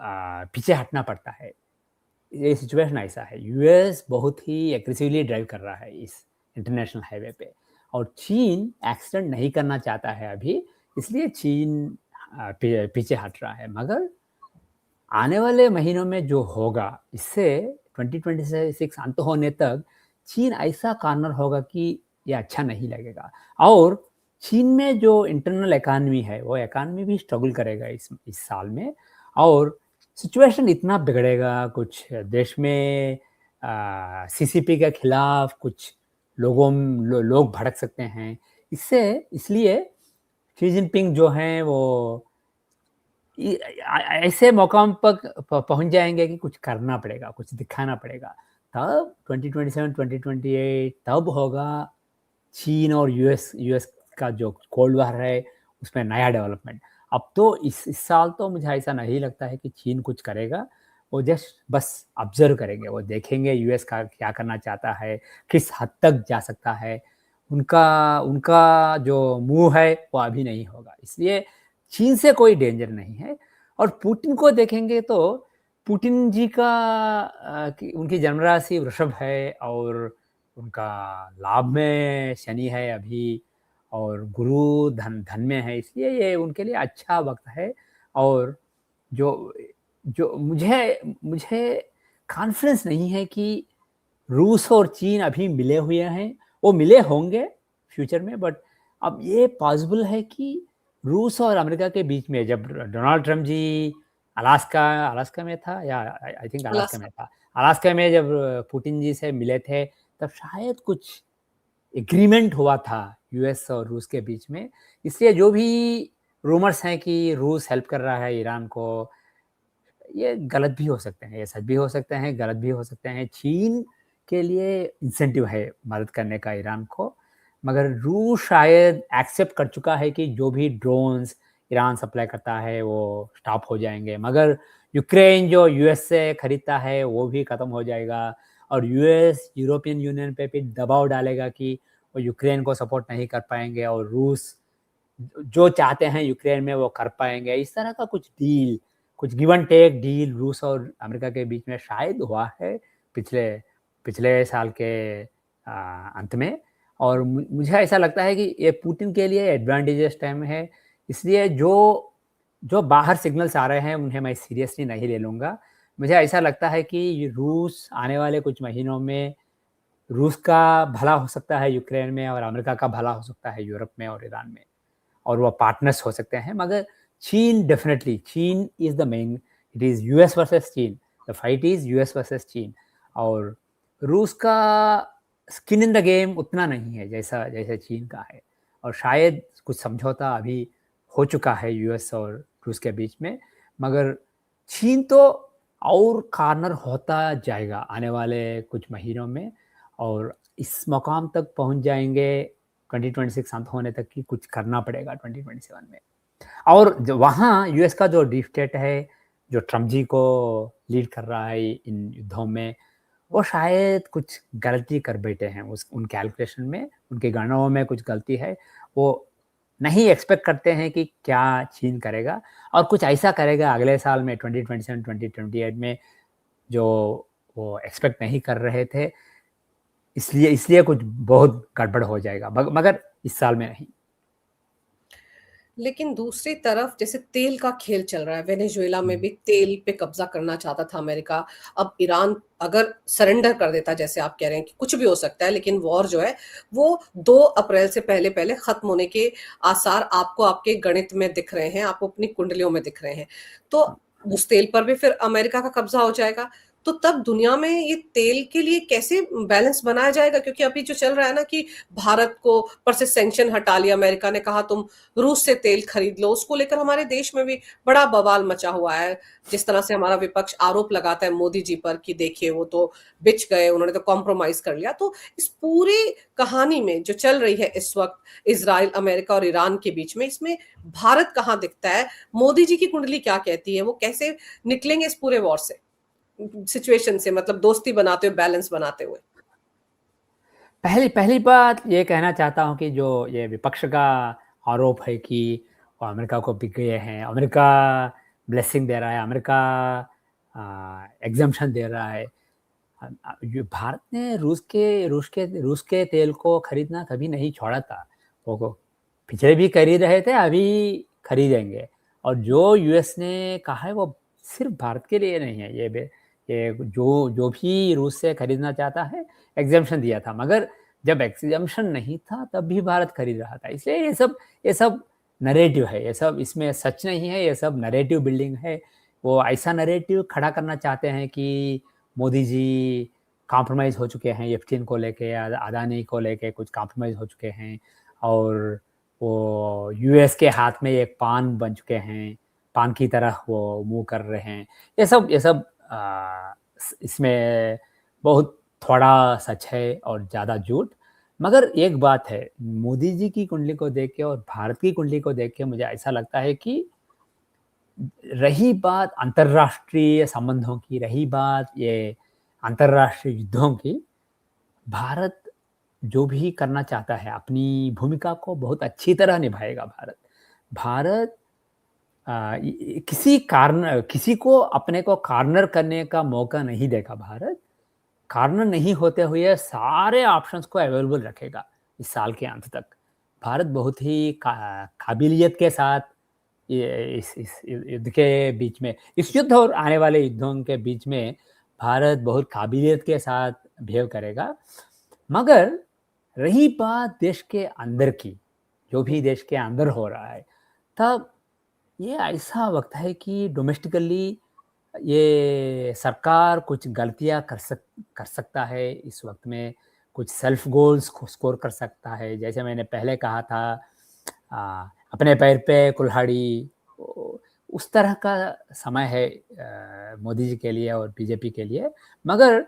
पीछे हटना पड़ता है। ये सिचुएशन ऐसा है। यूएस बहुत ही एग्रेसिवली ड्राइव कर रहा है इस इंटरनेशनल हाईवे पे, और चीन एक्सीडेंट नहीं करना चाहता है अभी, इसलिए चीन पीछे हट रहा है। मगर आने वाले महीनों में जो होगा, इससे 2026 अंत होने तक चीन ऐसा कॉर्नर होगा कि ये अच्छा नहीं लगेगा। और चीन में जो इंटरनल इकॉनमी है, वो इकॉनमी भी स्ट्रगल करेगा इस साल में। और सिचुएशन इतना बिगड़ेगा, कुछ देश में सीसीपी के खिलाफ कुछ लोग भड़क सकते हैं। इसलिए शी जिनपिंग जो हैं वो ऐसे मौकाम पर पहुंच जाएंगे कि कुछ करना पड़ेगा, कुछ दिखाना पड़ेगा। तब 2027 2028 तब होगा चीन और यूएस का जो कोल्ड वॉर है उसमें नया डेवलपमेंट। अब तो इस साल तो मुझे ऐसा नहीं लगता है कि चीन कुछ करेगा। वो जस्ट बस ऑब्जर्व करेंगे, वो देखेंगे यूएस का क्या करना चाहता है, किस हद तक जा सकता है। उनका उनका जो मूव है वो अभी नहीं होगा, इसलिए चीन से कोई डेंजर नहीं है। और पुतिन को देखेंगे तो पुतिन जी का उनकी जन्म राशि वृषभ है, और उनका लाभ में शनि है अभी, और गुरु धन धन में है, इसलिए ये उनके लिए अच्छा वक्त है। और जो जो मुझे मुझे कॉन्फिडेंस नहीं है कि रूस और चीन अभी मिले हुए हैं, वो मिले होंगे फ्यूचर में, बट अब ये पॉसिबल है कि रूस और अमेरिका के बीच में, जब डोनाल्ड ट्रम्प जी अलास्का अलास्का में था, या आई थिंक अलास्का में था, अलास्का में जब पुतिन जी से मिले थे, तब शायद कुछ एग्रीमेंट हुआ था यूएस और रूस के बीच में। इसलिए जो भी रूमर्स हैं कि रूस हेल्प कर रहा है ईरान को, ये गलत भी हो सकते हैं, ये सच भी हो सकते हैं, गलत भी हो सकते हैं। चीन के लिए इंसेंटिव है मदद करने का ईरान को, मगर रूस शायद एक्सेप्ट कर चुका है कि जो भी ड्रोन्स ईरान सप्लाई करता है वो स्टॉप हो जाएंगे, मगर यूक्रेन जो यूएस से खरीदता है वो भी ख़त्म हो जाएगा, और यूएस यूरोपियन यूनियन पे भी दबाव डालेगा कि वो यूक्रेन को सपोर्ट नहीं कर पाएंगे, और रूस जो चाहते हैं यूक्रेन में वो कर पाएंगे। इस तरह का कुछ डील, कुछ गिव एंड टेक डील रूस और अमेरिका के बीच में शायद हुआ है पिछले पिछले साल के अंत में। और मुझे ऐसा लगता है कि ये पुतिन के लिए एडवांटेजेस टाइम है, इसलिए जो जो बाहर सिग्नल्स आ रहे हैं उन्हें मैं सीरियसली नहीं ले लूँगा। मुझे ऐसा लगता है कि रूस आने वाले कुछ महीनों में, रूस का भला हो सकता है यूक्रेन में, और अमेरिका का भला हो सकता है यूरोप में और ईरान में, और वो पार्टनर्स हो सकते हैं। मगर चीन डेफिनेटली, चीन is the main, it is US versus चीन, the fight is US versus चीन। और रूस का स्किन इन द गेम उतना नहीं है जैसा जैसे चीन का है, और शायद कुछ समझौता अभी हो चुका है यूएस और रूस के बीच में, मगर चीन तो और कॉर्नर होता जाएगा आने वाले कुछ महीनों में, और इस मकाम तक पहुंच जाएंगे 2026 अंत होने तक कि कुछ करना पड़ेगा 2027 में। और वहाँ यूएस का जो डीप स्टेट है, जो ट्रम्प जी को लीड कर रहा है इन युद्धों में, वो शायद कुछ गलती कर बैठे हैं उस उन कैलकुलेशन में, उनके गणनाओं में कुछ गलती है। वो नहीं एक्सपेक्ट करते हैं कि क्या चीन करेगा, और कुछ ऐसा करेगा अगले साल में 2027 2028 में जो वो एक्सपेक्ट नहीं कर रहे थे, इसलिए इसलिए कुछ बहुत गड़बड़ हो जाएगा, मगर इस साल में नहीं। लेकिन दूसरी तरफ जैसे तेल का खेल चल रहा है, वेनेजुएला में भी तेल पे कब्जा करना चाहता था अमेरिका। अब ईरान अगर सरेंडर कर देता, जैसे आप कह रहे हैं कि कुछ भी हो सकता है, लेकिन वॉर जो है वो 2 अप्रैल से पहले पहले खत्म होने के आसार आपको आपके गणित में दिख रहे हैं, आपको अपनी कुंडलियों में दिख रहे हैं। तो उस तेल पर भी फिर अमेरिका का कब्जा हो जाएगा। तो तब दुनिया में ये तेल के लिए कैसे बैलेंस बनाया जाएगा? क्योंकि अभी जो चल रहा है ना कि भारत को पर से सैंक्शन हटा लिया, अमेरिका ने कहा तुम रूस से तेल खरीद लो, उसको लेकर हमारे देश में भी बड़ा बवाल मचा हुआ है। जिस तरह से हमारा विपक्ष आरोप लगाता है मोदी जी पर कि देखिए वो तो बिच गए, उन्होंने तो कॉम्प्रोमाइज कर लिया। तो इस पूरी कहानी में जो चल रही है इस वक्त इजराइल, अमेरिका और ईरान के बीच में, इसमें भारत कहाँ दिखता है? मोदी जी की कुंडली क्या कहती है? वो कैसे निकलेंगे इस पूरे वॉर से, सिचुएशन से, मतलब दोस्ती बनाते हुए, बैलेंस बनाते हुए? पहली पहली बात ये कहना चाहता हूँ कि जो ये विपक्ष का आरोप है कि वो अमेरिका को बिक गए हैं, अमेरिका ब्लेसिंग दे रहा है, अमेरिका एग्जम्पशन दे रहा है। भारत ने रूस के तेल को खरीदना कभी नहीं छोड़ा था। वो पिछले भी खरीद रहे थे, अभी खरीदेंगे। और जो यूएस ने कहा है वो सिर्फ भारत के लिए नहीं है, ये जो जो भी रूस से खरीदना चाहता है एग्जाम्पशन दिया था, मगर जब एग्जाम्पशन नहीं था तब भी भारत खरीद रहा था। इसलिए ये सब नरेटिव है, ये सब इसमें सच नहीं है, ये सब नरेटिव बिल्डिंग है। वो ऐसा नरेटिव खड़ा करना चाहते हैं कि मोदी जी कॉम्प्रोमाइज़ हो चुके हैं, एफ-18 को लेके, अदानी को लेके कुछ कॉम्प्रोमाइज़ हो चुके हैं, और वो यूएस के हाथ में एक पान बन चुके हैं, पान की तरह वो मूव कर रहे हैं। ये सब इसमें बहुत थोड़ा सच है और ज़्यादा झूठ। मगर एक बात है, मोदी जी की कुंडली को देख के और भारत की कुंडली को देख के मुझे ऐसा लगता है कि रही बात अंतर्राष्ट्रीय संबंधों की, रही बात ये अंतर्राष्ट्रीय युद्धों की, भारत जो भी करना चाहता है, अपनी भूमिका को बहुत अच्छी तरह निभाएगा भारत। भारत किसी को अपने को कॉर्नर करने का मौका नहीं देगा भारत। कॉर्नर नहीं होते हुए सारे ऑप्शंस को अवेलेबल रखेगा इस साल के अंत तक। भारत बहुत ही काबिलियत के साथ इस युद्ध के बीच में, इस युद्ध और आने वाले युद्धों के बीच में भारत बहुत काबिलियत के साथ बिहेव करेगा। मगर रही बात देश के अंदर की, जो भी देश के अंदर हो रहा है, तब ये ऐसा वक्त है कि डोमेस्टिकली ये सरकार कुछ गलतियां कर सकता है इस वक्त में, कुछ सेल्फ गोल्स को स्कोर कर सकता है। जैसे मैंने पहले कहा था, अपने पैर पे कुल्हाड़ी, उस तरह का समय है मोदी जी के लिए और बीजेपी के लिए। मगर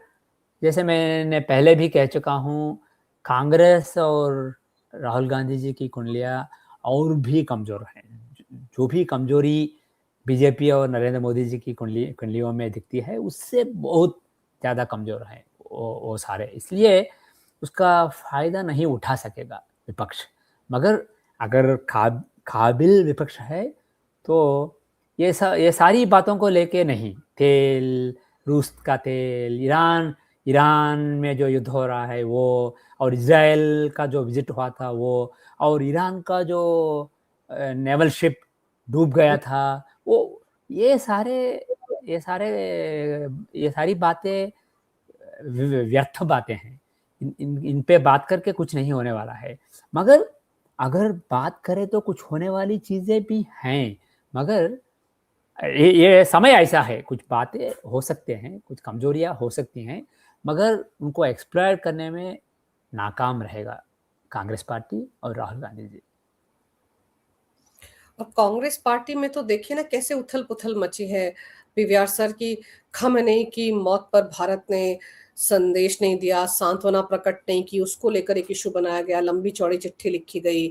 जैसे मैंने पहले भी कह चुका हूँ, कांग्रेस और राहुल गांधी जी की कुंडलियां और भी कमजोर हैं। जो भी कमजोरी बीजेपी और नरेंद्र मोदी जी की कुंडलियों में दिखती है, उससे बहुत ज़्यादा कमजोर हैं वो सारे। इसलिए उसका फायदा नहीं उठा सकेगा विपक्ष। मगर अगर काबिल विपक्ष है तो ये सारी बातों को लेके नहीं, तेल, रूस का तेल, ईरान में जो युद्ध हो रहा है वो, और इजराइल का जो विजिट हुआ था वो, और ईरान का जो नेवल शिप डूब गया था वो, ये सारे ये सारे ये सारी बातें व्यर्थ बातें हैं। इन पे बात करके कुछ नहीं होने वाला है। मगर अगर बात करें तो कुछ होने वाली चीजें भी हैं। मगर ये समय ऐसा है, कुछ बातें हो सकते हैं, कुछ कमजोरियां हो सकती हैं, मगर उनको एक्सप्लॉइट करने में नाकाम रहेगा कांग्रेस पार्टी और राहुल गांधी जी। अब कांग्रेस पार्टी में तो देखिए ना कैसे उथल पुथल मची है। पीवीआर सर की खamenei की मौत पर भारत ने संदेश नहीं दिया, सांत्वना प्रकट नहीं की, उसको लेकर एक इशू बनाया गया, लंबी चौड़ी चिट्ठी लिखी गई।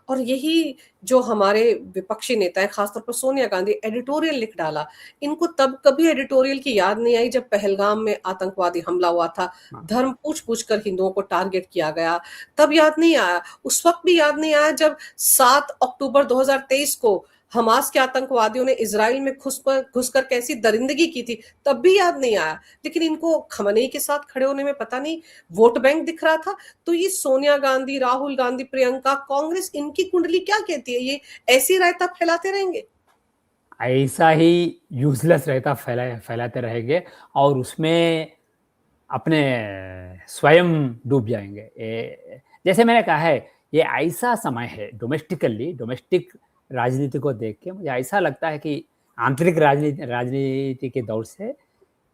और यही जो हमारे विपक्षी नेता है, खासतौर पर सोनिया गांधी, एडिटोरियल लिख डाला। इनको तब कभी एडिटोरियल की याद नहीं आई जब पहलगाम में आतंकवादी हमला हुआ था, हाँ। धर्म पूछ पूछ कर हिंदुओं को टारगेट किया गया, तब याद नहीं आया। उस वक्त भी याद नहीं आया जब 7 अक्टूबर 2023 को हमास के आतंकवादियों ने इजराइल में घुसकर कैसी दरिंदगी की थी, तब भी याद नहीं आया। लेकिन इनको खamenei के साथ खड़े होने में पता नहीं वोट बैंक दिख रहा था। तो ये सोनिया गांधी, राहुल गांधी, प्रियंका, कांग्रेस, इनकी कुंडली क्या कहती है? ये ऐसी रायता फैलाते रहेंगे? ऐसा ही यूजलेस रहता फैलाते रहेंगे और उसमें अपने स्वयं डूब जाएंगे। जैसे मैंने कहा है, ये ऐसा समय है डोमेस्टिक राजनीति को देख के मुझे ऐसा लगता है कि आंतरिक राजनीति के दौर से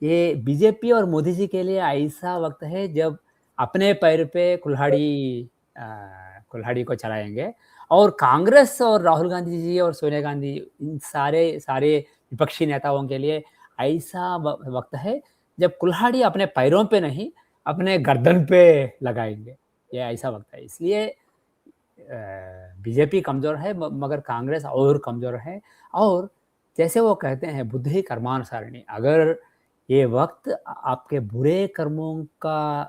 ये बीजेपी और मोदी जी के लिए ऐसा वक्त है जब अपने पैर पे कुल्हाड़ी को चलाएंगे। और कांग्रेस और राहुल गांधी जी और सोनिया गांधी, इन सारे सारे विपक्षी नेताओं के लिए ऐसा वक्त है जब कुल्हाड़ी अपने पैरों पे नहीं, अपने गर्दन पे लगाएंगे। ये ऐसा वक्त है। इसलिए बीजेपी कमजोर है, मगर कांग्रेस और कमजोर है। और जैसे वो कहते हैं, बुद्धि कर्मानुसारिणी, अगर ये वक्त आपके बुरे कर्मों का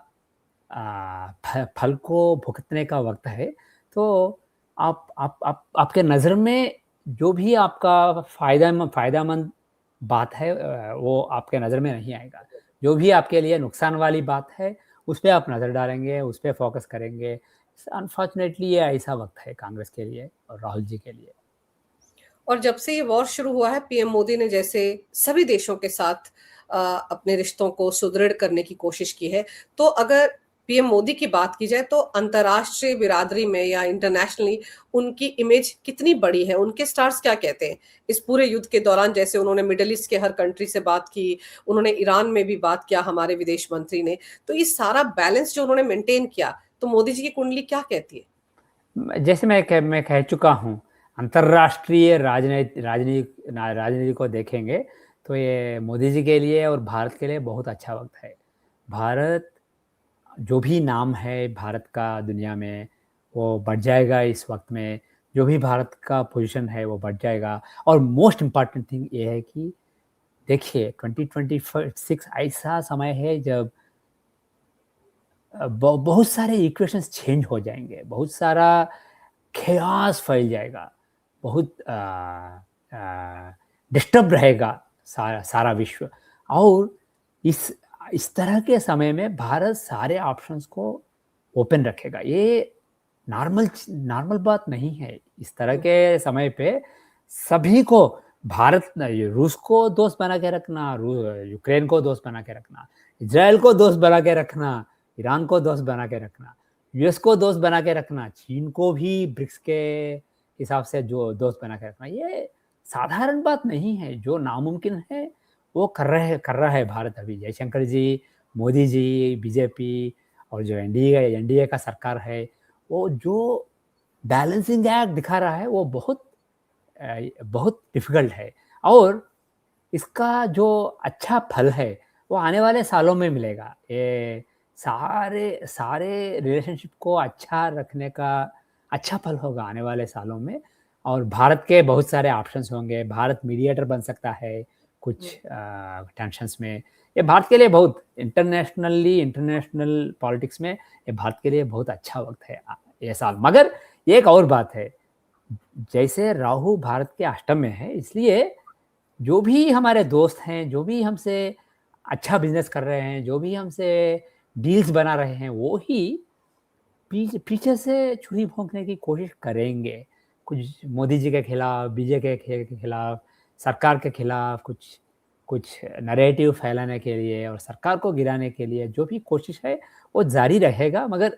फल को भुगतने का वक्त है, तो आपके नज़र में जो भी आपका फायदामंद बात है, वो आपके नज़र में नहीं आएगा। जो भी आपके लिए नुकसान वाली बात है, उस पे आप नज़र डालेंगे, उस पे फोकस करेंगे। अनफॉर्चुनेटली ये ऐसा वक्त है कांग्रेस के लिए और राहुल जी के लिए। और जब से ये वॉर शुरू हुआ है, पीएम मोदी ने जैसे सभी देशों के साथ अपने रिश्तों को सुदृढ़ करने की कोशिश की है। तो अगर पीएम मोदी की बात की जाए तो अंतर्राष्ट्रीय बिरादरी में या इंटरनेशनली उनकी इमेज कितनी बड़ी है? उनके स्टार्स क्या कहते हैं इस पूरे युद्ध के दौरान? जैसे उन्होंने मिडल ईस्ट के हर कंट्री से बात की, उन्होंने ईरान में भी बात किया, हमारे विदेश मंत्री ने। तो ये सारा बैलेंस जो उन्होंने मेंटेन किया, तो मोदी जी की कुंडली क्या कहती है? जैसे मैं कह चुका हूँ, अंतर्राष्ट्रीय राजनीति को देखेंगे तो ये मोदी जी के लिए और भारत के लिए बहुत अच्छा वक्त है। भारत, जो भी नाम है भारत का दुनिया में, वो बढ़ जाएगा इस वक्त में। जो भी भारत का पोजीशन है वो बढ़ जाएगा। और मोस्ट इम्पॉर्टेंट थिंग ये है कि देखिए 2026 ऐसा समय है जब बहुत सारे इक्वेशंस चेंज हो जाएंगे, बहुत सारा खेयास फैल जाएगा, बहुत डिस्टर्ब रहेगा सारा सारा विश्व। और इस इस तरह के समय में भारत सारे ऑप्शंस को ओपन रखेगा। ये नॉर्मल बात नहीं है। इस तरह के समय पे सभी को भारत रूस को दोस्त बना के रखना, यूक्रेन को दोस्त बना के रखना, इजराइल को दोस्त बना के रखना, ईरान को दोस्त बना के रखना, यूएस को दोस्त बना के रखना, चीन को भी ब्रिक्स के हिसाब से जो दोस्त बना के रखना, ये साधारण बात नहीं है। जो नामुमकिन है वो कर रहा है भारत अभी। जयशंकर जी, मोदी जी, बीजेपी और जो एनडीए का सरकार है, वो जो बैलेंसिंग एक्ट दिखा रहा है वो बहुत डिफिकल्ट है। और इसका जो अच्छा फल है वो आने वाले सालों में मिलेगा। ये सारे सारे रिलेशनशिप को अच्छा रखने का अच्छा फल होगा आने वाले सालों में। और भारत के बहुत सारे ऑप्शंस होंगे। भारत मीडिएटर बन सकता है कुछ टेंशन्स में। ये भारत के लिए बहुत इंटरनेशनल पॉलिटिक्स में ये भारत के लिए बहुत अच्छा वक्त है ये साल। मगर एक और बात है, जैसे राहु भारत के अष्टम में है, इसलिए जो भी हमारे दोस्त हैं, जो भी हमसे अच्छा बिजनेस कर रहे हैं, जो भी हमसे डील्स बना रहे हैं, वो ही पीछे से छुरी भोंकने की कोशिश करेंगे। कुछ मोदी जी के खिलाफ, बीजेपी के खिलाफ, सरकार के खिलाफ कुछ कुछ नैरेटिव फैलाने के लिए और सरकार को गिराने के लिए जो भी कोशिश है वो जारी रहेगा। मगर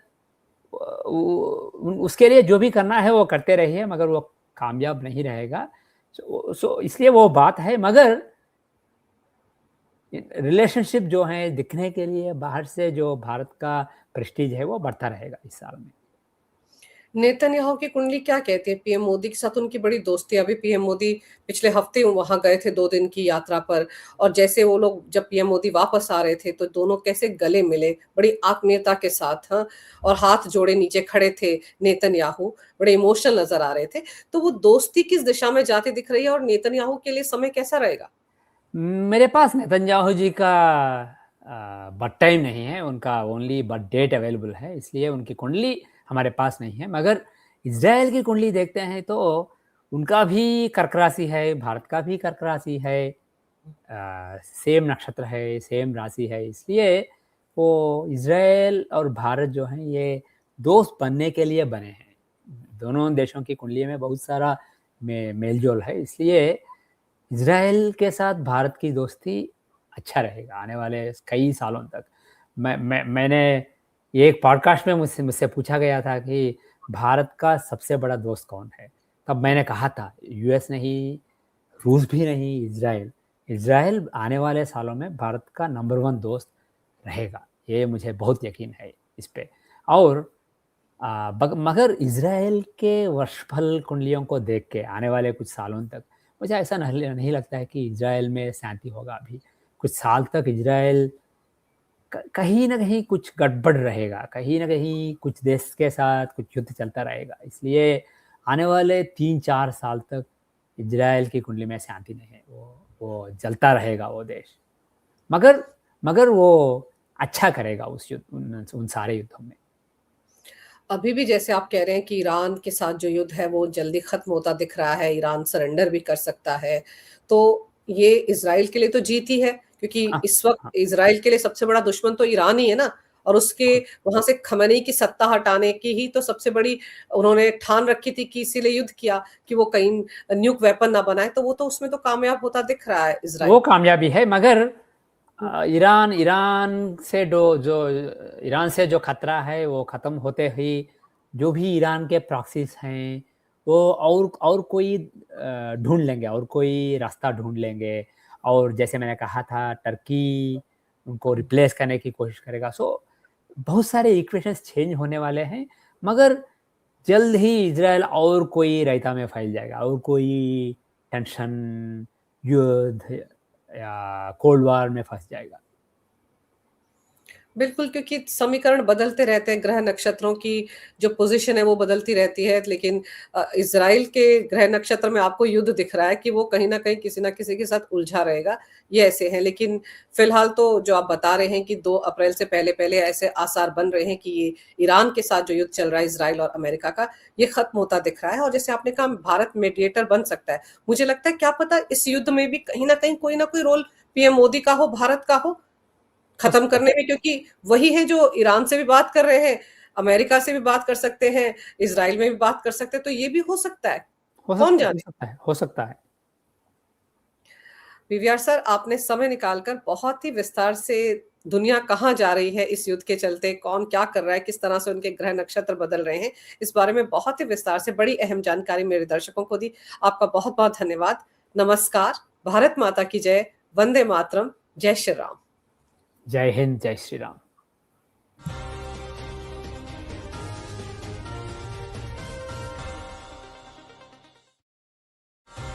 उसके लिए जो भी करना है वो करते रहिए, मगर वो कामयाब नहीं रहेगा। सो इसलिए वो बात है। मगर रिलेशनशिप जो है दिखने के लिए बाहर से जो भारत का प्रेस्टीज है वो बढ़ता रहेगा इस साल में। नेतन्याहू की कुंडली क्या कहती है? पीएम मोदी के साथ उनकी बड़ी दोस्ती। अभी पीएम मोदी पिछले हफ्ते वहां गए थे 2 दिन की यात्रा पर, और जैसे वो लोग जब पीएम मोदी वापस आ रहे थे तो दोनों कैसे गले मिले बड़ी आत्मीयता के साथ, हाँ, और हाथ जोड़े नीचे खड़े थे नेतन्याहू, बड़े इमोशनल नजर आ रहे थे। तो वो दोस्ती किस दिशा में जाती दिख रही है और नेतन्याहू के लिए समय कैसा रहेगा? मेरे पास नेतन्याहू जी का बर्थ टाइम नहीं है, उनका ओनली बर्थ डेट अवेलेबल है, इसलिए उनकी कुंडली हमारे पास नहीं है। मगर इजराइल की कुंडली देखते हैं तो उनका भी कर्क राशि है, भारत का भी कर्क राशि है, सेम नक्षत्र है, सेम राशि है। इसलिए वो इजराइल और भारत जो हैं ये दोस्त बनने के लिए बने हैं। दोनों देशों की कुंडली में बहुत सारा मेल जोल है। इसलिए इजराइल के साथ भारत की दोस्ती अच्छा रहेगा आने वाले कई सालों तक। मैंने एक पॉडकास्ट में मुझसे मुझसे पूछा गया था कि भारत का सबसे बड़ा दोस्त कौन है? तब मैंने कहा था यूएस नहीं, रूस भी नहीं, इजराइल। इजराइल आने वाले सालों में भारत का नंबर 1 दोस्त रहेगा, ये मुझे बहुत यकीन है इस पे। और मगर इजराइल के वर्षफल कुंडलियों को देख के आने वाले कुछ सालों तक मुझे ऐसा नहीं लगता है कि इजराइल में शांति होगा। अभी कुछ साल तक इजराइल कहीं ना कहीं कुछ गड़बड़ रहेगा, कहीं ना कहीं कुछ देश के साथ कुछ युद्ध चलता रहेगा। इसलिए आने वाले 3-4 साल तक इजराइल की कुंडली में शांति नहीं है, वो जलता रहेगा वो देश। मगर मगर वो अच्छा करेगा उस युद्ध उन सारे युद्धों में। अभी भी जैसे आप कह रहे हैं कि ईरान के साथ जो युद्ध है वो जल्दी खत्म होता दिख रहा है, ईरान सरेंडर भी कर सकता है, तो ये इजराइल के लिए तो जीत ही है, क्योंकि हाँ, इस वक्त हाँ, इजराइल के लिए सबसे बड़ा दुश्मन तो ईरान ही है ना। और उसके हाँ। वहां से खमेनी की सत्ता हटाने की ही तो सबसे बड़ी उन्होंने ठान रखी थी, कि इसीलिए युद्ध किया कि वो कहीं न्यूक वेपन ना बनाए। तो वो तो उसमें तो कामयाब होता दिख रहा है वो इजराइल। कामयाबी है। मगर ईरान ईरान से जो ईरान से जो खतरा है वो खत्म होते ही जो भी ईरान के प्रॉक्सीज हैं वो और कोई ढूंढ लेंगे, और कोई रास्ता ढूंढ लेंगे। और जैसे मैंने कहा था टर्की उनको रिप्लेस करने की कोशिश करेगा। सो बहुत सारे इक्वेशंस चेंज होने वाले हैं। मगर जल्द ही इजराइल और कोई रायता में फैल जाएगा, और कोई टेंशन, युद्ध या कोल्ड वार में फंस जाएगा। बिल्कुल, क्योंकि समीकरण बदलते रहते हैं, ग्रह नक्षत्रों की जो पोज़ीशन है वो बदलती रहती है, लेकिन इज़राइल के ग्रह नक्षत्र में आपको युद्ध दिख रहा है कि वो कहीं न कहीं किसी न किसी के साथ उलझा रहेगा, ये ऐसे हैं। लेकिन फ़िलहाल तो जो आप बता रहे हैं कि 2 अप्रैल से पहले-पहले ऐसे आसार बन रहे हैं कि ये ईरान के साथ जो युद्ध चल रहा है इज़राइल और अमेरिका का, ये ख़त्म होता दिख रहा है और जैसे आपने कहा भारत मीडिएटर बन सकता है। मुझे लगता है क्या पता इस युद्ध में भी कहीं न कहीं कोई न कोई रोल पीएम मोदी का हो, भारत का हो, हो खत्म सकता करने में, क्योंकि वही है जो ईरान से भी बात कर रहे हैं, अमेरिका से भी बात कर सकते हैं, इज़राइल में भी बात कर सकते हैं, तो ये भी हो सकता है, कौन हो जाने? सकता है, हो सकता है। पीवीआर सर, आपने समय निकालकर बहुत ही विस्तार से दुनिया कहाँ जा रही है इस युद्ध के चलते, कौन क्या कर रहा है, किस तरह से उनके ग्रह नक्षत्र बदल रहे हैं, इस बारे में बहुत ही विस्तार से बड़ी अहम जानकारी मेरे दर्शकों को दी। आपका बहुत-बहुत धन्यवाद। नमस्कार, भारत माता की जय, वंदे मातरम, जय श्री राम। जय हिंद, जय श्री राम।